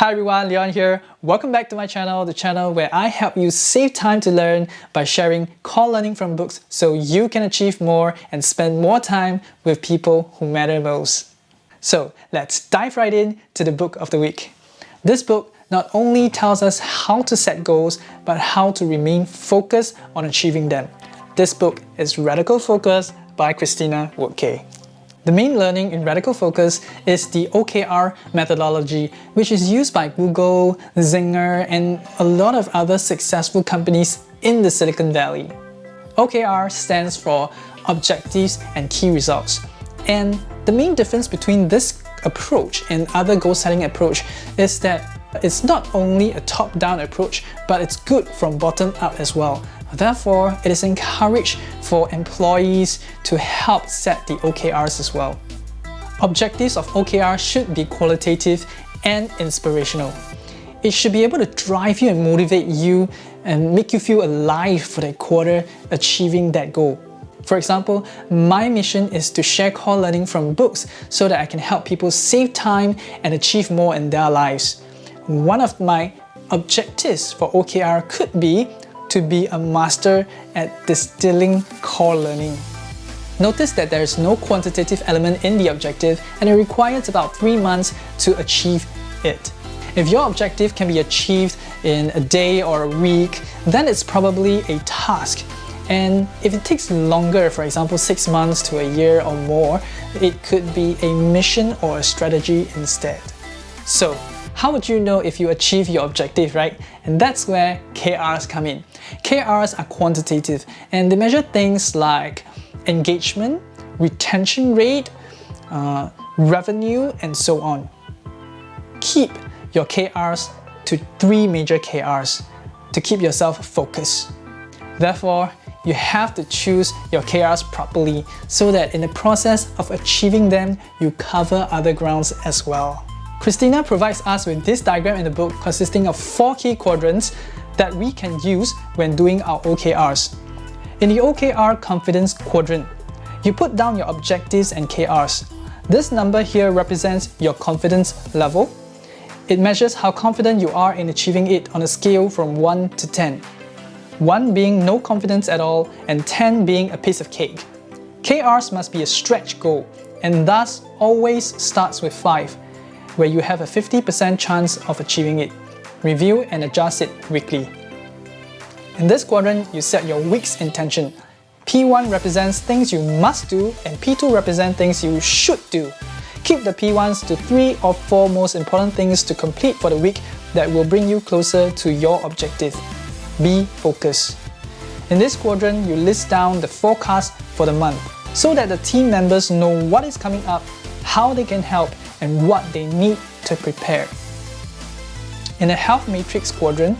Hi everyone, Leon here. Welcome back to my channel, the channel where I help you save time to learn by sharing core learning from books so you can achieve more and spend more time with people who matter most. So let's dive right in to the book of the week. This book not only tells us how to set goals, but how to remain focused on achieving them. This book is Radical Focus by Christina Wodtke. The main learning in Radical Focus is the OKR methodology, which is used by Google, Zinger, and a lot of other successful companies in the Silicon Valley. OKR stands for Objectives and Key Results. And the main difference between this approach and other goal-setting approach is that it's not only a top-down approach, but it's good from bottom up as well. Therefore, it is encouraged for employees to help set the OKRs as well. Objectives of OKR should be qualitative and inspirational. It should be able to drive you and motivate you and make you feel alive for that quarter achieving that goal. For example, my mission is to share core learning from books so that I can help people save time and achieve more in their lives. One of my objectives for OKR could be to be a master at distilling core learning. Notice that there is no quantitative element in the objective and it requires about 3 months to achieve it. If your objective can be achieved in a day or a week, then it's probably a task. And if it takes longer, for example 6 months to a year or more, it could be a mission or a strategy instead. So, how would you know if you achieve your objective, right? And that's where KRs come in. KRs are quantitative and they measure things like engagement, retention rate, revenue, and so on. Keep your KRs to 3 major KRs to keep yourself focused. Therefore, you have to choose your KRs properly so that in the process of achieving them, you cover other grounds as well. Christina provides us with this diagram in the book consisting of 4 key quadrants that we can use when doing our OKRs. In the OKR confidence quadrant, you put down your objectives and KRs. This number here represents your confidence level. It measures how confident you are in achieving it on a scale from 1 to 10. 1 being no confidence at all and 10 being a piece of cake. KRs must be a stretch goal and thus always starts with 5. Where you have a 50% chance of achieving it. Review and adjust it weekly. In this quadrant, you set your week's intention. P1 represents things you must do and P2 represents things you should do. Keep the P1s to 3 or 4 most important things to complete for the week that will bring you closer to your objective. Be focused. In this quadrant, you list down the forecast for the month so that the team members know what is coming up, how they can help, and what they need to prepare. In the health matrix quadrant,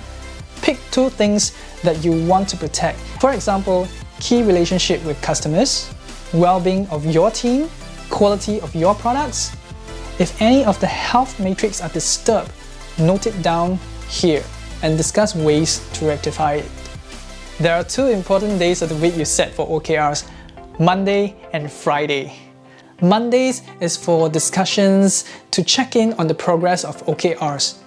pick 2 things that you want to protect. For example, key relationship with customers, well-being of your team, quality of your products. If any of the health matrix are disturbed, note it down here and discuss ways to rectify it. There are 2 important days of the week you set for OKRs, Monday and Friday. Mondays is for discussions to check in on the progress of OKRs.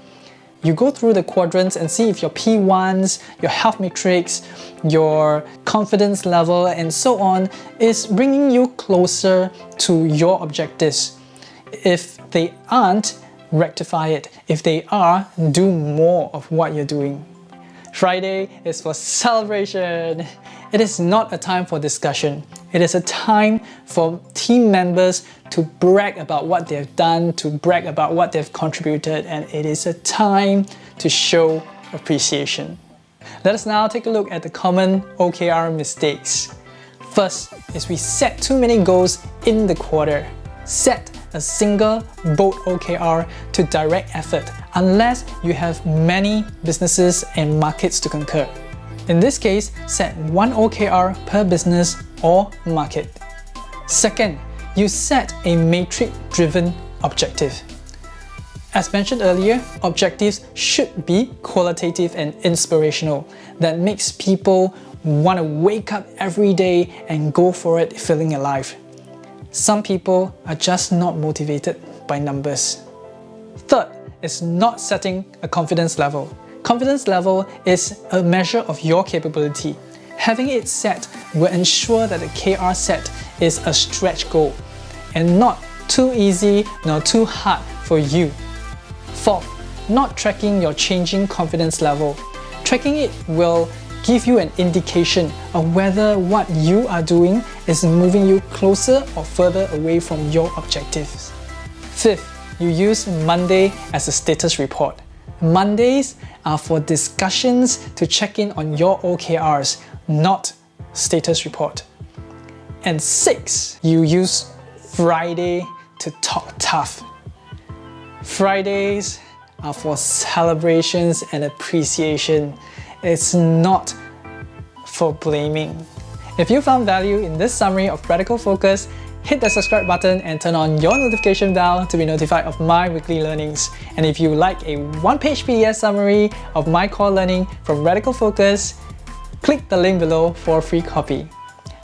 You go through the quadrants and see if your P1s, your health matrix, your confidence level, and so on is bringing you closer to your objectives. If they aren't, rectify it. If they are, do more of what you're doing. Friday is for celebration. It is not a time for discussion. It is a time for team members to brag about what they've done, to brag about what they've contributed, and it is a time to show appreciation. Let us now take a look at the common OKR mistakes. First is we set too many goals in the quarter. Set a single, bold OKR to direct effort unless you have many businesses and markets to conquer. In this case, set 1 OKR per business or market. Second, you set a metric-driven objective. As mentioned earlier, objectives should be qualitative and inspirational. That makes people want to wake up every day and go for it feeling alive. Some people are just not motivated by numbers. Third is not setting a confidence level. Confidence level is a measure of your capability. Having it set will ensure that the KR set is a stretch goal and not too easy nor too hard for you. Fourth, not tracking your changing confidence level. Tracking it will give you an indication of whether what you are doing is moving you closer or further away from your objectives. Fifth, you use Monday as a status report. Mondays are for discussions to check in on your OKRs, not status report. And six, you use Friday to talk tough. Fridays are for celebrations and appreciation. It's not for blaming. If you found value in this summary of Radical Focus, hit the subscribe button and turn on your notification bell to be notified of my weekly learnings. And if you like a one-page PDF summary of my core learning from Radical Focus, click the link below for a free copy.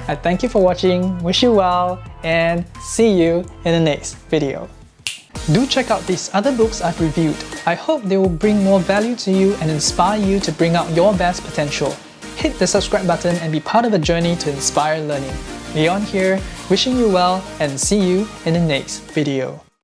I thank you for watching, wish you well, and see you in the next video. Do check out these other books I've reviewed. I hope they will bring more value to you and inspire you to bring out your best potential. Hit the subscribe button and be part of a journey to inspire learning. Leon here, wishing you well and see you in the next video.